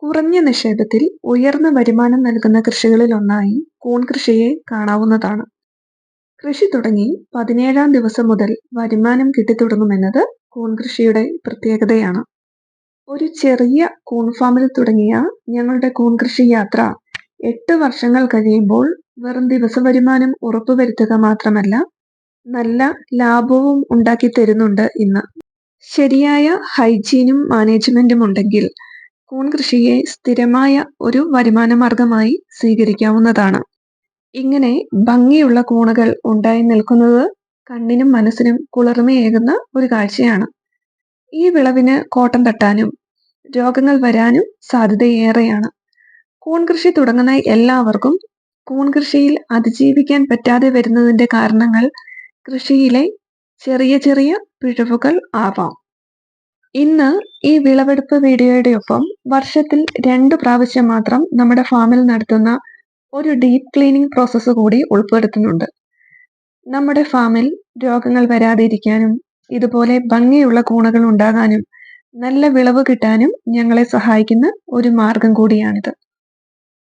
കുറഞ്ഞ നിക്ഷേപത്തിൽ ഉയർന്ന വരുമാനം നൽകുന്ന കൃഷികളിലൊന്നായി കൂൺ കൃഷിയെ കാണാവുന്നതാണ്. കൃഷി തുടങ്ങി 17-ാം ദിവസം മുതൽ വരുമാനം കിട്ടിത്തുടങ്ങുമെന്നത് കൂൺ കൃഷിയുടെ പ്രത്യേകതയാണ്. ഒരു ചെറിയ കൂൺ ഫാമിൽ തുടങ്ങിയ ഞങ്ങളുടെ കൂൺ കൃഷി യാത്ര 8 വർഷങ്ങൾ കഴിയുമ്പോൾ വെറും ദിവസ വരുമാനം ഉറപ്പുവരുത്തുക മാത്രമല്ല, നല്ല ലാഭവും ഉണ്ടാക്കി തരുന്നുണ്ട് ഇന്ന്. ശരിയായ ഹൈജീനും മാനേജ്മെന്റും ഉണ്ടെങ്കിൽ കൂൺ കൃഷിയെ സ്ഥിരമായ ഒരു വരുമാന മാർഗമായി സ്വീകരിക്കാവുന്നതാണ്. ഇങ്ങനെ ഭംഗിയുള്ള കൂണുകൾ ഉണ്ടായി നിൽക്കുന്നത് കണ്ണിനും മനസ്സിനും കുളിർമയേകുന്ന ഒരു കാഴ്ചയാണ്. ഈ വിളവിന് കോട്ടം തട്ടാനും രോഗങ്ങൾ വരാനും സാധ്യതയേറെയാണ്. കൂൺ കൃഷി തുടങ്ങുന്ന എല്ലാവർക്കും കൂൺ കൃഷിയിൽ അതിജീവിക്കാൻ പറ്റാതെ വരുന്നതിന്റെ കാരണങ്ങൾ കൃഷിയിലെ ചെറിയ ചെറിയ പിഴവുകൾ ആവാം. ഇന്ന് ഈ വിളവെടുപ്പ് വീഡിയോയുടെ ഒപ്പം വർഷത്തിൽ 2 പ്രാവശ്യം മാത്രം നമ്മുടെ ഫാമിൽ നടത്തുന്ന ഒരു ഡീപ്പ് ക്ലീനിങ് പ്രോസസ്സ് കൂടി ഉൾപ്പെടുത്തുന്നുണ്ട്. നമ്മുടെ ഫാമിൽ രോഗങ്ങൾ വരാതിരിക്കാനും ഇതുപോലെ ഭംഗിയുള്ള കൂണുകൾ ഉണ്ടാകാനും നല്ല വിളവ് കിട്ടാനും ഞങ്ങളെ സഹായിക്കുന്ന ഒരു മാർഗം കൂടിയാണിത്.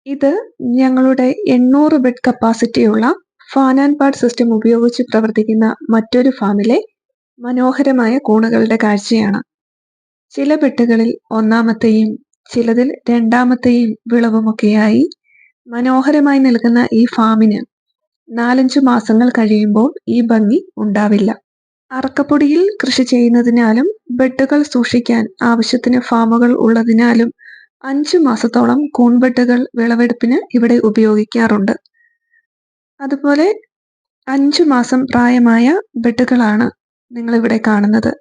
ഇത് ഞങ്ങളുടെ 800 ബെഡ് കപ്പാസിറ്റിയുള്ള ഫാൻ ആൻഡ് പാഡ് സിസ്റ്റം ഉപയോഗിച്ച് പ്രവർത്തിക്കുന്ന മറ്റൊരു ഫാമിലെ മനോഹരമായ കൂണുകളുടെ കാഴ്ചയാണ്. ചില ബെഡുകളിൽ 1-ാമത്തെയും ചിലതിൽ 2-ാമത്തെയും വിളവുമൊക്കെയായി മനോഹരമായി നിൽക്കുന്ന ഈ ഫാമിന് 4-5 മാസങ്ങൾ കഴിയുമ്പോൾ ഈ ഭംഗി ഉണ്ടാവില്ല. അറക്കപ്പൊടിയിൽ കൃഷി ചെയ്യുന്നതിനാലും ബെഡുകൾ സൂക്ഷിക്കാൻ ആവശ്യത്തിന് ഫാമുകൾ ഉള്ളതിനാലും 5 മാസത്തോളം കൂൺ ബെഡുകൾ വിളവെടുപ്പിന് ഇവിടെ ഉപയോഗിക്കാറുണ്ട്. അതുപോലെ 5 മാസം പ്രായമായ ബെഡുകളാണ് നിങ്ങളിവിടെ കാണുന്നത്.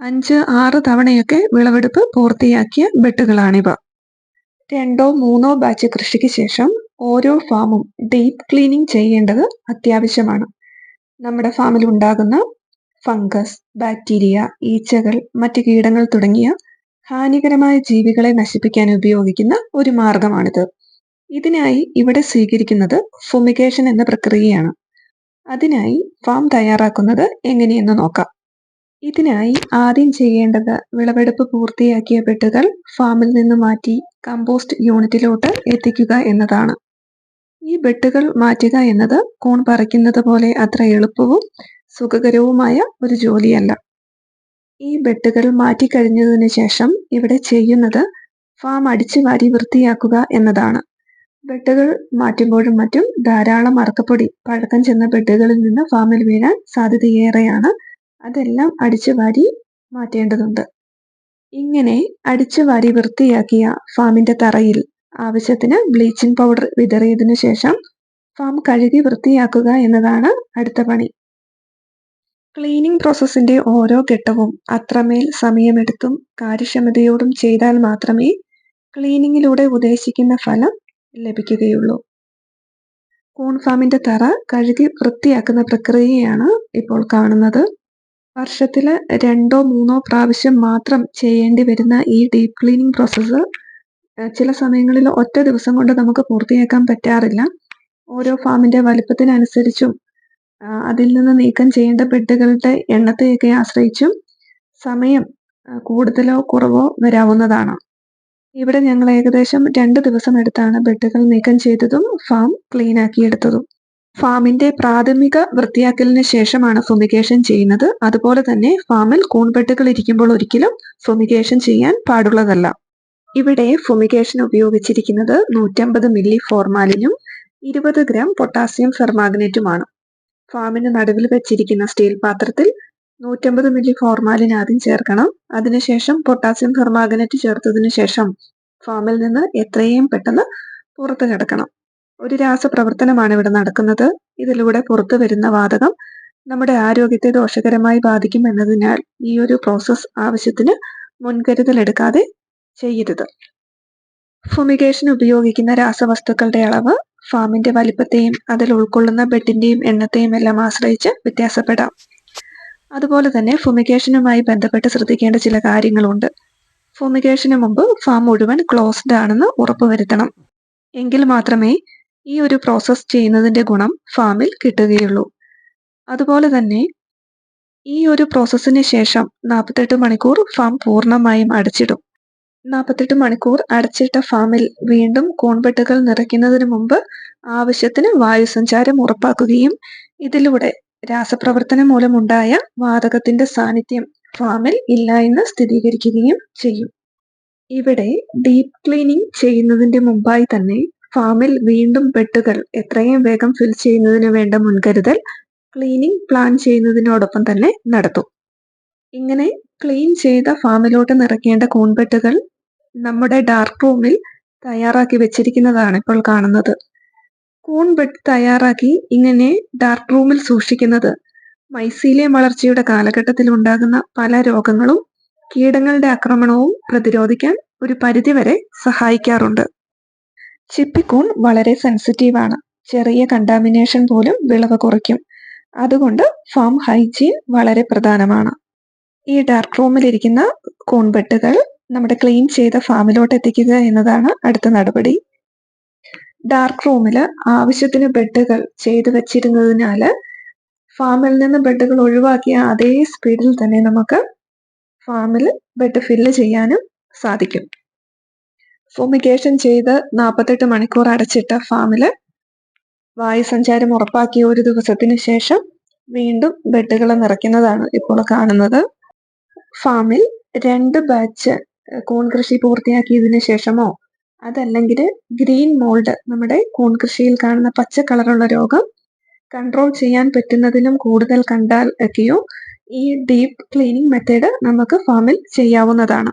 5-6 തവണയൊക്കെ വിളവെടുപ്പ് പൂർത്തിയാക്കിയ ബെഡുകളാണിവ. 2-3 ബാച്ച് കൃഷിക്ക് ശേഷം ഓരോ ഫാമും ഡീപ്പ് ക്ലീനിങ് ചെയ്യേണ്ടത് അത്യാവശ്യമാണ്. നമ്മുടെ ഫാമിൽ ഉണ്ടാകുന്ന ഫംഗസ്, ബാക്ടീരിയ, ഈച്ചകൾ, മറ്റ് കീടങ്ങൾ തുടങ്ങിയ ഹാനികരമായ ജീവികളെ നശിപ്പിക്കാൻ ഉപയോഗിക്കുന്ന ഒരു മാർഗമാണിത്. ഇതിനായി ഇവിടെ സ്വീകരിക്കുന്നത് ഫുമിഗേഷൻ എന്ന പ്രക്രിയയാണ്. അതിനായി ഫാം തയ്യാറാക്കുന്നത് എങ്ങനെയെന്ന് നോക്കാം. ഇതിനായി ആദ്യം ചെയ്യേണ്ടത് വിളവെടുപ്പ് പൂർത്തിയാക്കിയ ബെഡുകൾ ഫാമിൽ നിന്ന് മാറ്റി കമ്പോസ്റ്റ് യൂണിറ്റിലോട്ട് എത്തിക്കുക എന്നതാണ്. ഈ ബെഡുകൾ മാറ്റുക എന്നത് കൂൺ പറിക്കുന്നത് പോലെ അത്ര എളുപ്പവും സുഖകരവുമായ ഒരു ജോലിയല്ല. ഈ ബെഡുകൾ മാറ്റിക്കഴിഞ്ഞതിന് ശേഷം ഇവിടെ ചെയ്യുന്നത് ഫാം അടിച്ചു വാരി വൃത്തിയാക്കുക എന്നതാണ്. ബെഡുകൾ മാറ്റുമ്പോഴും മറ്റും ധാരാളം അറക്കപ്പൊടി പഴക്കം ചെന്ന ബെഡുകളിൽ നിന്ന് ഫാമിൽ വീഴാൻ സാധ്യതയേറെയാണ്. അതെല്ലാം അടിച്ചു വാരി മാറ്റേണ്ടതുണ്ട്. ഇങ്ങനെ അടിച്ചു വാരി വൃത്തിയാക്കിയ ഫാമിന്റെ തറയിൽ ആവശ്യത്തിന് ബ്ലീച്ചിങ് പൗഡർ വിതറിയതിനു ശേഷം ഫാം കഴുകി വൃത്തിയാക്കുക എന്നതാണ് അടുത്ത പണി. ക്ലീനിങ് പ്രോസസ്സിന്റെ ഓരോ ഘട്ടവും അത്രമേൽ സമയമെടുത്തും കാര്യക്ഷമതയോടും ചെയ്താൽ മാത്രമേ ക്ലീനിങ്ങിലൂടെ ഉദ്ദേശിക്കുന്ന ഫലം ലഭിക്കുകയുള്ളൂ. കൂൺ ഫാമിന്റെ തറ കഴുകി വൃത്തിയാക്കുന്ന പ്രക്രിയയാണ് ഇപ്പോൾ കാണുന്നത്. വർഷത്തില് 2-3 പ്രാവശ്യം മാത്രം ചെയ്യേണ്ടി വരുന്ന ഈ ഡീപ്പ് ക്ലീനിങ് പ്രോസസ്സ് ചില സമയങ്ങളിൽ ഒറ്റ ദിവസം കൊണ്ട് നമുക്ക് പൂർത്തിയാക്കാൻ പറ്റാറില്ല. ഓരോ ഫാമിന്റെ വലുപ്പത്തിനനുസരിച്ചും അതിൽ നിന്ന് നീക്കം ചെയ്യേണ്ട ബെഡുകളുടെ എണ്ണത്തെയൊക്കെ ആശ്രയിച്ചും സമയം കൂടുതലോ കുറവോ വരാവുന്നതാണ്. ഇവിടെ ഞങ്ങൾ ഏകദേശം 2 ദിവസം എടുത്താണ് ബെഡുകൾ നീക്കം ചെയ്തതും ഫാം ക്ലീൻ ആക്കിയെടുത്തതും. ഫാമിന്റെ പ്രാഥമിക വൃത്തിയാക്കലിന് ശേഷമാണ് ഫുമിഗേഷൻ ചെയ്യുന്നത്. അതുപോലെ തന്നെ ഫാമിൽ കൂൺ ബെഡുകൾ ഇരിക്കുമ്പോൾ ഒരിക്കലും ഫുമിഗേഷൻ ചെയ്യാൻ പാടുള്ളതല്ല. ഇവിടെ ഫുമിഗേഷൻ ഉപയോഗിച്ചിരിക്കുന്നത് 150 മില്ലി ഫോർമാലിനും 20 ഗ്രാം പൊട്ടാസ്യം ഫെർമാഗ്നേറ്റുമാണ്. ഫാമിന് നടുവിൽ വെച്ചിരിക്കുന്ന സ്റ്റീൽ പാത്രത്തിൽ 150 മില്ലി ഫോർമാലിൻ ആദ്യം ചേർക്കണം. അതിനുശേഷം പൊട്ടാസ്യം ഫെർമാഗ്നേറ്റ് ചേർത്തതിനു ശേഷം ഫാമിൽ നിന്ന് എത്രയും പെട്ടെന്ന് പുറത്തു കിടക്കണം. ഒരു രാസപ്രവർത്തനമാണ് ഇവിടെ നടക്കുന്നത്. ഇതിലൂടെ പുറത്തു വരുന്ന വാതകം നമ്മുടെ ആരോഗ്യത്തെ ദോഷകരമായി ബാധിക്കും എന്നതിനാൽ ഈ ഒരു പ്രോസസ്സ് ആവശ്യത്തിന് മുൻകരുതൽ എടുക്കാതെ ചെയ്യരുത്. ഫുമിഗേഷൻ ഉപയോഗിക്കുന്ന രാസവസ്തുക്കളുടെ അളവ് ഫാമിന്റെ വലിപ്പത്തെയും അതിൽ ഉൾക്കൊള്ളുന്ന ബെഡിന്റെയും എണ്ണത്തെയും എല്ലാം ആശ്രയിച്ച് വ്യത്യാസപ്പെടാം. അതുപോലെ തന്നെ ഫുമിഗേഷനുമായി ബന്ധപ്പെട്ട് ശ്രദ്ധിക്കേണ്ട ചില കാര്യങ്ങളുണ്ട്. ഫുമിഗേഷന് മുമ്പ് ഫാം മുഴുവൻ ക്ലോസ്ഡ് ആണെന്ന് ഉറപ്പുവരുത്തണം. എങ്കിൽ മാത്രമേ ഈ ഒരു പ്രോസസ്സ് ചെയ്യുന്നതിന്റെ ഗുണം ഫാമിൽ കിട്ടുകയുള്ളൂ. അതുപോലെ തന്നെ ഈ ഒരു പ്രോസസ്സിന് ശേഷം 48 മണിക്കൂർ ഫാം പൂർണ്ണമായും അടച്ചിടും. 48 മണിക്കൂർ അടച്ചിട്ട ഫാമിൽ വീണ്ടും കൂൺപെട്ടുകൾ നിറയ്ക്കുന്നതിന് മുമ്പ് ആവശ്യത്തിന് വായുസഞ്ചാരം ഉറപ്പാക്കുകയും ഇതിലൂടെ രാസപ്രവർത്തനം മൂലമുണ്ടായ വാതകത്തിന്റെ സാന്നിധ്യം ഫാമിൽ ഇല്ല എന്ന് സ്ഥിരീകരിക്കുകയും ചെയ്യും. ഇവിടെ ഡീപ്പ് ക്ലീനിംഗ് ചെയ്യുന്നതിന്റെ മുമ്പായി തന്നെ ഫാമിൽ വീണ്ടും ബെഡുകൾ എത്രയും വേഗം ഫിൽ ചെയ്യുന്നതിന് വേണ്ട മുൻകരുതൽ ക്ലീനിംഗ് പ്ലാൻ ചെയ്യുന്നതിനോടൊപ്പം തന്നെ നടത്തും. ഇങ്ങനെ ക്ലീൻ ചെയ്ത ഫാമിലോട്ട് നിറയ്ക്കേണ്ട കൂൺപെട്ടുകൾ നമ്മുടെ ഡാർക്ക് റൂമിൽ തയ്യാറാക്കി വെച്ചിരിക്കുന്നതാണ് ഇപ്പോൾ കാണുന്നത്. കൂൺ ബെഡ് തയ്യാറാക്കി ഇങ്ങനെ ഡാർക്ക് റൂമിൽ സൂക്ഷിക്കുന്നത് മൈസീലിയം വളർച്ചയുടെ കാലഘട്ടത്തിൽ ഉണ്ടാകുന്ന പല രോഗങ്ങളും കീടങ്ങളുടെ ആക്രമണവും പ്രതിരോധിക്കാൻ ഒരു പരിധിവരെ സഹായിക്കാറുണ്ട്. ചിപ്പിക്കൂൺ വളരെ സെൻസിറ്റീവാണ്. ചെറിയ കണ്ടാമിനേഷൻ പോലും വിളവ് കുറയ്ക്കും. അതുകൊണ്ട് ഫാം ഹൈജീൻ വളരെ പ്രധാനമാണ്. ഈ ഡാർക്ക് റൂമിലിരിക്കുന്ന കൂൺബെട്ടുകൾ നമ്മുടെ ക്ലീൻ ചെയ്ത ഫാമിലോട്ട് എത്തിക്കുക എന്നതാണ് അടുത്ത നടപടി. ഡാർക്ക് റൂമിൽ ആവശ്യത്തിന് ബെഡുകൾ ചെയ്തു വെച്ചിരുന്നതിനാൽ ഫാമിൽ നിന്ന് ബെഡുകൾ ഒഴിവാക്കിയ അതേ സ്പീഡിൽ തന്നെ നമുക്ക് ഫാമിൽ ബെഡ് ഫില്ല് ചെയ്യാനും സാധിക്കും. ഫുമിഗേഷൻ ചെയ്ത് 48 മണിക്കൂർ അടച്ചിട്ട ഫാമിൽ വായുസഞ്ചാരം ഉറപ്പാക്കിയ ഒരു ദിവസത്തിന് ശേഷം വീണ്ടും ബെഡുകൾ നിറയ്ക്കുന്നതാണ് ഇപ്പോൾ കാണുന്നത്. ഫാമിൽ 2 ബാച്ച് കൂൺ കൃഷി പൂർത്തിയാക്കിയതിനു ശേഷമോ അതല്ലെങ്കിൽ ഗ്രീൻ മോൾഡ്, നമ്മുടെ കൂൺ കൃഷിയിൽ കാണുന്ന പച്ച കളറുള്ള രോഗം കൺട്രോൾ ചെയ്യാൻ പറ്റുന്നതിലും കൂടുതൽ കണ്ടാൽ ഒക്കെയോ ഈ ഡീപ്പ് ക്ലീനിങ് മെത്തേഡ് നമുക്ക് ഫാമിൽ ചെയ്യാവുന്നതാണ്.